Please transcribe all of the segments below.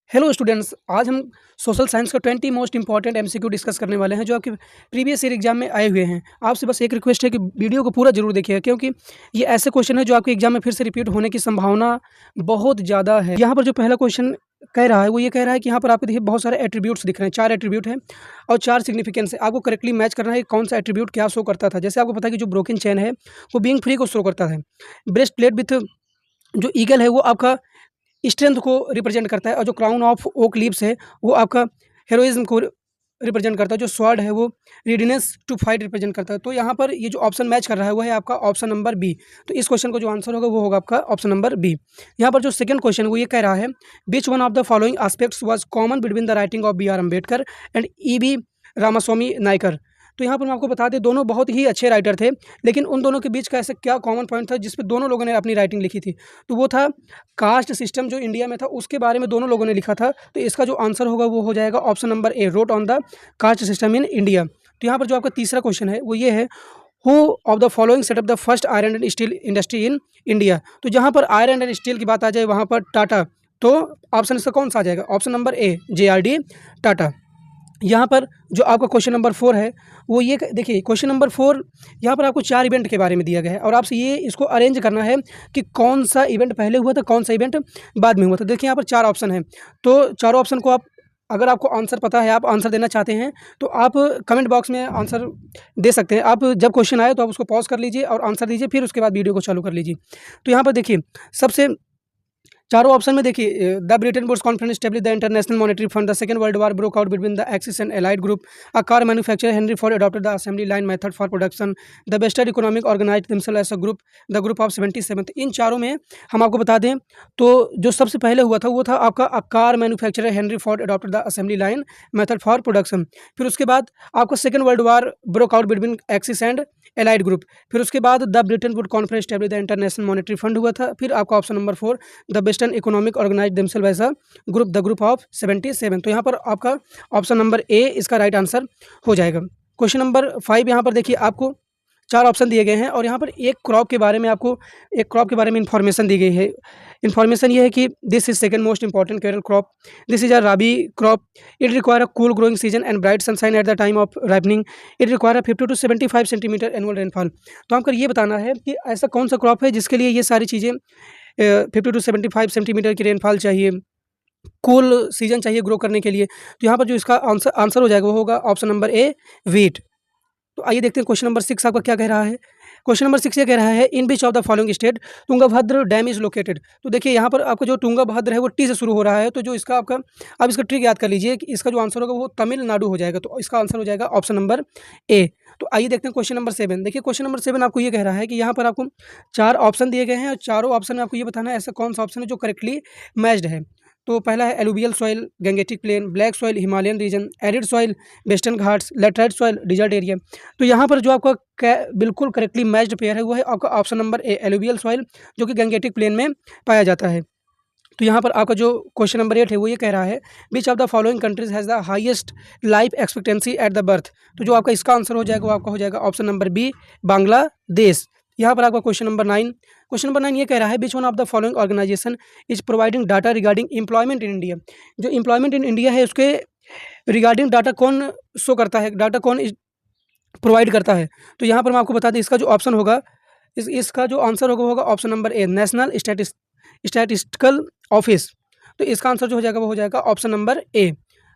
Hello students, आज हम social science का 20 मोस्ट इंपॉर्टेंट एमसीक्यू डिस्कस करने वाले हैं जो आपके प्रीवियस ईयर एग्जाम में आए हुए हैं। आपसे बस एक रिक्वेस्ट है कि वीडियो को पूरा जरूर देखिएगा, क्योंकि ये ऐसे क्वेश्चन है जो आपके एग्जाम में फिर से रिपीट होने की संभावना बहुत ज़्यादा है। यहाँ पर जो पहला क्वेश्चन कह रहा है वो ये कह रहा है कि यहाँ पर आपको देखिए बहुत सारे एट्रीब्यूट्स दिख रहे हैं, 4 एट्रीब्यूट हैं और 4 सिग्निफिकेंस है। आपको करेक्टली मैच करना है कि कौन सा एट्रीब्यूट क्या शो करता था। जैसे आपको पता है कि जो ब्रोकन चेन है वो बीइंग फ्री को शो करता है। ब्रेस्ट प्लेट विथ जो ईगल है वो आपका स्ट्रेंथ को रिप्रेजेंट करता है, और जो क्राउन ऑफ ओक लीव्स है वो आपका हेरोइज्म को रिप्रेजेंट करता है। जो स्वॉर्ड है वो रेडीनेस टू फाइट रिप्रेजेंट करता है। तो यहाँ पर ये जो ऑप्शन मैच कर रहा है वो है आपका ऑप्शन नंबर बी। तो इस क्वेश्चन का जो आंसर होगा वो होगा आपका ऑप्शन नंबर बी। यहाँ पर जो सेकंड क्वेश्चन वो ये कह रहा है, which one of the following aspects was common between the writing of B R Ambedkar and E B Ramaswami Naicker. तो यहाँ पर मैं आपको बता दें दोनों बहुत ही अच्छे राइटर थे, लेकिन उन दोनों के बीच का ऐसा क्या कॉमन पॉइंट था जिस पे दोनों लोगों ने अपनी राइटिंग लिखी थी। तो वो था कास्ट सिस्टम जो इंडिया में था उसके बारे में दोनों लोगों ने लिखा था। तो इसका जो आंसर होगा वो हो जाएगा option number A, road on the caste system in India. तो यहाँ पर जो आपका तीसरा क्वेश्चन है वो ये है, who of the following setup the first iron and steel industry in India. तो जहाँ पर आयरन एंड स्टील की बात आ जाए वहाँ पर टाटा। तो ऑप्शन इसका कौन सा आ जाएगा? ऑप्शन नंबर ए, JRD टाटा। यहाँ पर जो आपका क्वेश्चन नंबर 4 है वो ये देखिए, क्वेश्चन नंबर 4 यहाँ पर आपको 4 इवेंट के बारे में दिया गया है और आपसे ये इसको अरेंज करना है कि कौन सा इवेंट पहले हुआ था, कौन सा इवेंट बाद में हुआ था। देखिए यहाँ पर 4 ऑप्शन हैं, तो चारों ऑप्शन को आप, अगर आपको आंसर पता है, आप आंसर देना चाहते हैं तो आप कमेंट बॉक्स में आंसर दे सकते हैं। आप जब क्वेश्चन आए तो आप उसको पॉज कर लीजिए और आंसर दीजिए, फिर उसके बाद वीडियो को चालू कर लीजिए। तो यहाँ पर देखिए सबसे चारों ऑप्शन में देखिए, the Bretton Woods conference establish the International Monetary Fund, the Second World War broke out between the axis and allied group, a car manufacturer Henry Ford adopted the assembly line method for production, the western economic organized themselves as a group, the group of 77। इन चारों में हम आपको बता दें तो जो सबसे पहले हुआ था वो था आपका a car manufacturer Henry Ford adopted the assembly line method for production. फिर उसके बाद आपको Second World War broke out between axis and allied group. फिर उसके बाद the Bretton Wood conference establish the International Monetary Fund हुआ था। फिर आपका option number 4, the western economic organized themselves as a group, the group of 77। तो यहाँ पर आपका ऑप्शन नंबर ए इसका राइट आंसर हो जाएगा। क्वेश्चन नंबर 5 यहाँ पर देखिए, आपको 4 ऑप्शन दिए गए हैं और यहाँ पर एक क्रॉप के बारे में आपको इन्फॉर्मेशन दी गई है। इन्फॉर्मेशन ये है कि this is second most important cereal crop, this is a rabi crop, it require a cool growing season and bright sunshine at the time of ripening, it require a 50 to 75 centimetre annual rainfall. तो हमको ये बताना है कि ऐसा कौन सा crop है जिसके लिए ये सारी चीज़ें 50 to 75 सेंटीमीटर की रेनफॉल चाहिए, कूल सीजन चाहिए ग्रो करने के लिए। तो यहाँ पर जो इसका आंसर हो जाएगा वो होगा ऑप्शन नंबर ए, वीट। तो आइए देखते हैं क्वेश्चन नंबर 6 आपका क्या कह रहा है। क्वेश्चन नंबर 6 ये कह रहा है, in which of the following state Tungabhadra dam is located. तो देखिए यहाँ पर आपका जो तुंगभद्र है वो टी से शुरू हो रहा है, तो जो इसका आपका, आप इसका ट्रिक याद कर लीजिए कि इसका जो आंसर होगा वो तमिलनाडु हो जाएगा। तो इसका आंसर हो जाएगा ऑप्शन नंबर ए। तो आइए देखते हैं क्वेश्चन नंबर 7। देखिए क्वेश्चन नंबर 7 आपको ये कह रहा है कि यहाँ पर आपको 4 ऑप्शन दिए गए हैं और चारों ऑप्शन में आपको ये बताना है ऐसा कौन सा ऑप्शन है जो करेक्टली मैच्ड है। तो पहला है alluvial soil, Gangetic plain, black soil, Himalayan region, arid soil, western Ghats, laterite soil, desert area. तो यहाँ पर जो आपका बिल्कुल करेक्टली मैच्ड पेयर है वो है आपका ऑप्शन नंबर ए, एलुवियल सॉइल, जो कि गैंगेटिक प्लेन में पाया जाता है। तो यहाँ पर आपका जो क्वेश्चन नंबर 8 है वो ये कह रहा है, विच of the following countries has the highest life expectancy at the birth. तो जो आपका इसका आंसर हो जाएगा वो आपका हो जाएगा ऑप्शन नंबर बी, बांग्लादेश। यहाँ पर आपका क्वेश्चन नंबर 9, ये कह रहा है, which one of the following organization is providing data regarding employment in India. जो एम्प्लॉयमेंट इन इंडिया है उसके रिगार्डिंग डाटा कौन शो करता है, डाटा कौन प्रोवाइड करता है। तो यहाँ पर मैं आपको बता दें इसका जो ऑप्शन होगा, इसका जो आंसर होगा वो होगा ऑप्शन नंबर ए, नेशनल स्टैटिस्टिकल ऑफिस। तो इसका आंसर जो हो जाएगा वो हो जाएगा ऑप्शन नंबर ए।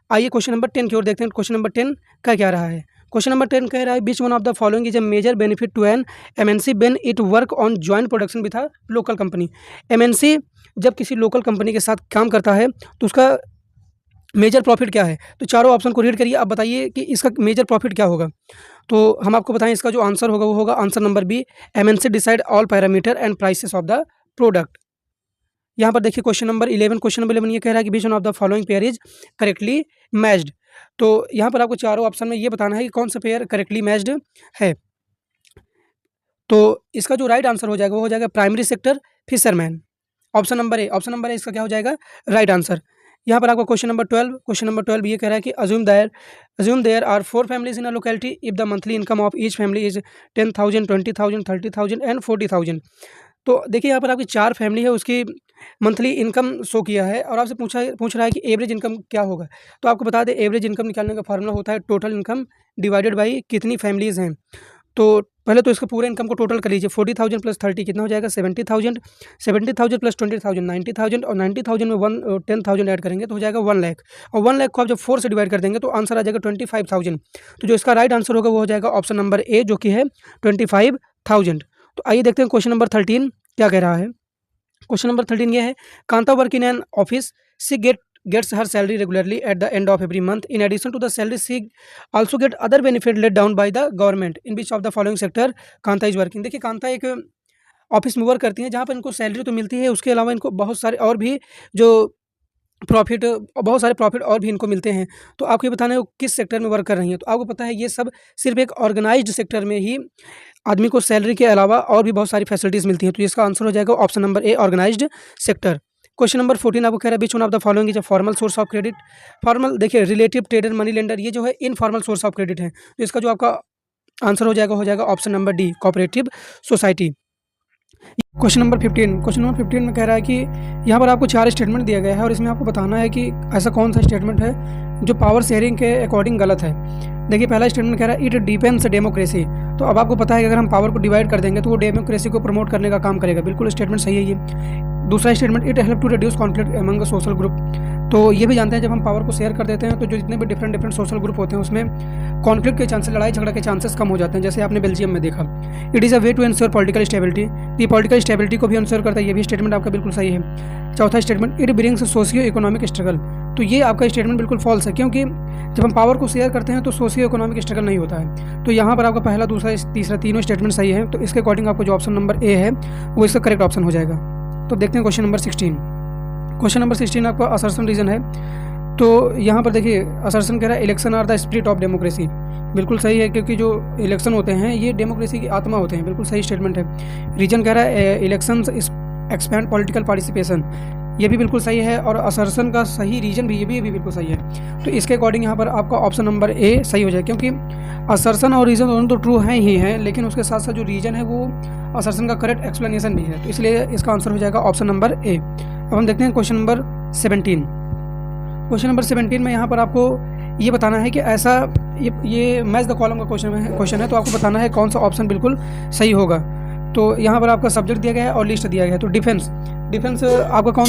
आइए क्वेश्चन नंबर 10 की ओर देखते हैं। क्वेश्चन नंबर 10 का क्या रहा है। क्वेश्चन नंबर 10 कह रहा है, which one of the following is a major benefit to an MNC when it work on joint production with a local company. MNC जब किसी लोकल कंपनी के साथ काम करता है तो उसका मेजर प्रॉफिट क्या है। तो चारों ऑप्शन को रीड करिए, आप बताइए कि इसका मेजर प्रॉफिट क्या होगा। तो हम आपको बताएं इसका जो आंसर होगा वो होगा answer number B, MNC decide all parameter and prices of the product. यहाँ पर देखिए क्वेश्चन नंबर 11 ये कह रहा है कि विच one of the following pair is correctly matched. तो यहाँ पर आपको चारों ऑप्शन में ये बताना है कि कौन सा पेयर करेक्टली मैच्ड है। तो इसका जो राइट आंसर हो जाएगा वो हो जाएगा primary sector fisherman, option number ए। इसका क्या हो जाएगा राइट आंसर। यहाँ पर आपको क्वेश्चन नंबर 12 ये कह रहा है कि assume there are 4 families in a locality if the monthly income of each family is 10,000, 20,000, 30,000 and 40,000। तो देखिए यहाँ पर आपकी 4 फैमिली है, उसकी मंथली इनकम शो किया है और आपसे पूछ रहा है कि एवरेज इनकम क्या होगा। तो आपको बता दें, एवरेज इनकम निकालने का फार्मूला होता है टोटल इनकम डिवाइडेड बाई कितनी फैमिलीज़ हैं। तो पहले तो इसका पूरे इनकम को टोटल कर लीजिए, 40,000 प्लस 30 कितना हो जाएगा 70,000, 70,000 प्लस 20,000 90,000 और 90,000 में 10,000 ऐड करेंगे तो हो जाएगा 1 लाख, और 1 लाख को आप जब 4 से डिवाइड कर देंगे तो आंसर आ जाएगा 25,000। तो जो इसका राइट आंसर होगा वो हो जाएगा ऑप्शन नंबर ए, जो कि है 25,000। तो आइए देखते हैं क्वेश्चन नंबर 13 क्या कह रहा है। क्वेश्चन नंबर 13 ये है, Kanta work in an office, she gets her salary regularly at the end of every month. In addition to the salary, she also get other benefit laid down by the government. In which of the following sector Kanta is working. देखिए, कांता एक office में work करती हैं जहाँ पर इनको salary तो मिलती है, उसके अलावा इनको बहुत सारे और भी जो बहुत सारे प्रॉफिट और भी इनको मिलते हैं। तो आपको ये बताना है वो किस सेक्टर में वर्क कर रही हैं। तो आपको पता है ये सब सिर्फ एक ऑर्गेनाइज्ड सेक्टर में ही आदमी को सैलरी के अलावा और भी बहुत सारी फैसिलिटीज़ मिलती हैं। तो इसका आंसर हो जाएगा option number A, organised sector. Question number 14 आपको कह रहा है which one of the following is a formal source of credit. Formal देखिए, रिलेटिव, ट्रेडर, मनी लेंडर, ये जो है इनफॉर्मल सोर्स ऑफ क्रेडिट है। तो इसका जो आपका आंसर हो जाएगा option number D, cooperative society. Question number 15 में कह रहा है कि यहाँ पर आपको 4 स्टेटमेंट दिया गया है और इसमें आपको बताना है कि ऐसा कौन सा स्टेटमेंट है जो पावर शेयरिंग के अकॉर्डिंग गलत है। देखिए, पहला स्टेटमेंट कह रहा है इट डिपेंड्स डेमोक्रेसी। तो अब आपको पता है कि अगर हम पावर को डिवाइड कर देंगे तो वो डेमोक्रेसी को प्रमोट करने का काम करेगा। बिल्कुल स्टेटमेंट सही है ये। दूसरा statement, it help to reduce conflict among social group. तो ये भी जानते हैं जब हम पावर को शेयर कर देते हैं तो जो जितने भी डिफरेंट सोशल ग्रुप होते हैं उसमें कॉन्फ्लिक्ट के चांसेस, लड़ाई झगड़ा के चांसेस कम हो जाते हैं, जैसे आपने बेल्जियम में देखा। It is a way to ensure political stability. ये पॉलिटिकल स्टेबिलिटी को भी इंश्योर करता है, ये भी स्टेटमेंट आपका बिल्कुल सही है। चौथा statement, it brings socio economic struggle. तो ये आपका स्टेटमेंट बिल्कुल फॉल्स है, क्योंकि जब हम पावर को शेयर करते हैं तो सोशियो इकोनॉमिक स्ट्रगल नहीं होता है। तो यहाँ पर आपका पहला, दूसरा, तीसरा, तीनों स्टेटमेंट सही है। तो इसके अकॉर्डिंग आपको जो ऑप्शन नंबर ए है वो इसका करेक्ट ऑप्शन हो जाएगा। तो देखते हैं क्वेश्चन नंबर 16। क्वेश्चन नंबर 16 आपका असर्शन रीजन है। तो यहाँ पर देखिए, असर्शन कह रहा है election are the spirit of democracy. बिल्कुल सही है, क्योंकि जो इलेक्शन होते हैं ये डेमोक्रेसी की आत्मा होते हैं। बिल्कुल सही स्टेटमेंट है। रीजन कह रहा है इलेक्शंस एक्सपैंड पॉलिटिकल पार्टिसिपेशन। ये भी बिल्कुल सही है। और असर्शन का सही रीजन भी, ये भी बिल्कुल सही है। तो इसके अकॉर्डिंग यहाँ पर आपका ऑप्शन नंबर ए सही हो जाए, क्योंकि असर्शन और रीजन दोनों तो ट्रू हैं ही हैं, लेकिन उसके साथ साथ जो रीजन है वो असर्शन का करेक्ट एक्सप्लेनेशन भी है। तो इसलिए इसका आंसर हो जाएगा ऑप्शन नंबर ए। अब हम देखते हैं क्वेश्चन नंबर 17। क्वेश्चन नंबर 17 में यहाँ पर आपको ये बताना है कि ऐसा ये मैच द कॉलम का क्वेश्चन है। तो आपको बताना है कौन सा ऑप्शन बिल्कुल सही होगा। तो यहाँ पर आपका सब्जेक्ट दिया गया है और लिस्ट दिया गया है। तो डिफेंस आपका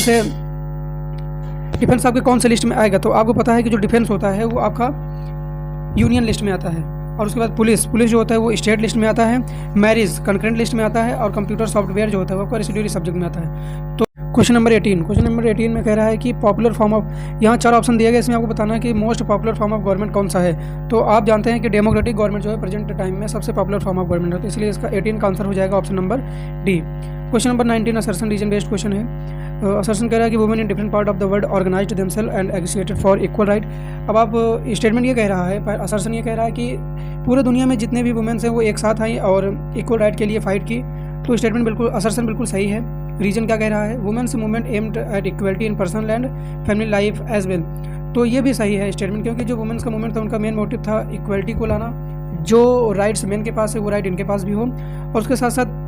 डिफेंस आपके कौन से लिस्ट में आएगा। तो आपको पता है कि जो डिफेंस होता है वो आपका यूनियन लिस्ट में आता है, और उसके बाद पुलिस जो होता है वो स्टेट लिस्ट में आता है, मैरिज कंकरेंट लिस्ट में आता है, और कंप्यूटर सॉफ्टवेयर जो होता है वो आपका रेसिड्यूअरी सब्जेक्ट में आता है। तो क्वेश्चन नंबर 18 में कह रहा है कि पॉपुलर फॉर्म ऑफ, यहाँ 4 ऑप्शन दिया गया, इसमें आपको बताना है कि most popular form of government कौन सा है। तो आप जानते हैं कि डेमोक्रेटिक गवर्नमेंट जो है प्रेजेंट टाइम में सबसे पॉपुलर फॉर्म ऑफ गवर्नमेंट है। तो इसलिए इसका 18 का आंसर हो जाएगा option number D. Question number 19 assertion reason based question है। असर्शन कह रहा है कि women in different part of the world organized themself and executed for equal right. अब आप स्टेटमेंट ये कह रहा है, असर्शन ये कह रहा है कि पूरे दुनिया में जितने भी वुमेन्स हैं वो एक साथ आई और इक्वल राइट के लिए फाइट की। तो स्टेटमेंट बिल्कुल, असर्शन बिल्कुल सही है। रीजन क्या कह रहा है, women's movement aimed at equality in personal and family life as well. तो ये भी सही है स्टेटमेंट, क्योंकि जो वुमेन्स का मूवमेंट था उनका मेन मोटिव था इक्वलिटी को लाना, जो राइट्स मेन के पास है वो राइट इनके पास भी हो, और उसके साथ साथ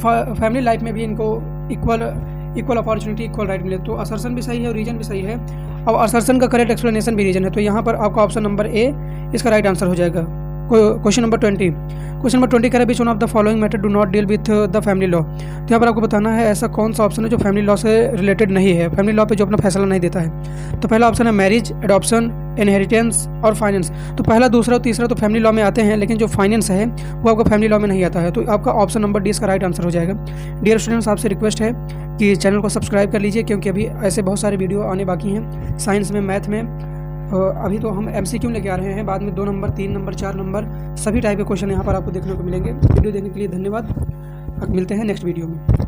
फैमिली लाइफ में भी इनको इक्वल अपॉर्चुनिटी, इक्वल राइट मिले। तो असर्शन भी सही है और रीजन भी सही है। अब असर्शन का करेक्ट एक्सप्लेनेशन भी रीजन है। तो यहाँ पर आपका ऑप्शन नंबर ए इसका राइट आंसर हो जाएगा। क्वेश्चन नंबर 20 कह रहा है which one of the following matter do not deal with the family law. तो यहाँ पर आपको बताना है ऐसा कौन सा ऑप्शन है जो फैमिली लॉ से रिलेटेड नहीं है, फैमिली लॉ पे जो अपना फैसला नहीं देता है। तो पहला ऑप्शन है मैरिज, एडॉप्शन, इनहेरिटेंस और फाइनेंस। तो पहला, दूसरा और तीसरा तो फैमिली लॉ में आते हैं, लेकिन जो फाइनेंस है वो आपका फैमिली लॉ में नहीं आता है। तो आपका ऑप्शन नंबर डी इसका राइट आंसर हो जाएगा। डियर स्टूडेंट्स, आपसे रिक्वेस्ट है कि चैनल को सब्सक्राइब कर लीजिए, क्योंकि अभी ऐसे बहुत सारे वीडियो आने बाकी हैं साइंस में, मैथ में। अभी तो हम MCQ लेके आ रहे हैं, बाद में 2 नंबर, 3 नंबर, 4 नंबर सभी टाइप के क्वेश्चन यहाँ पर आपको देखने को मिलेंगे। वीडियो देखने के लिए धन्यवाद। मिलते हैं नेक्स्ट वीडियो में।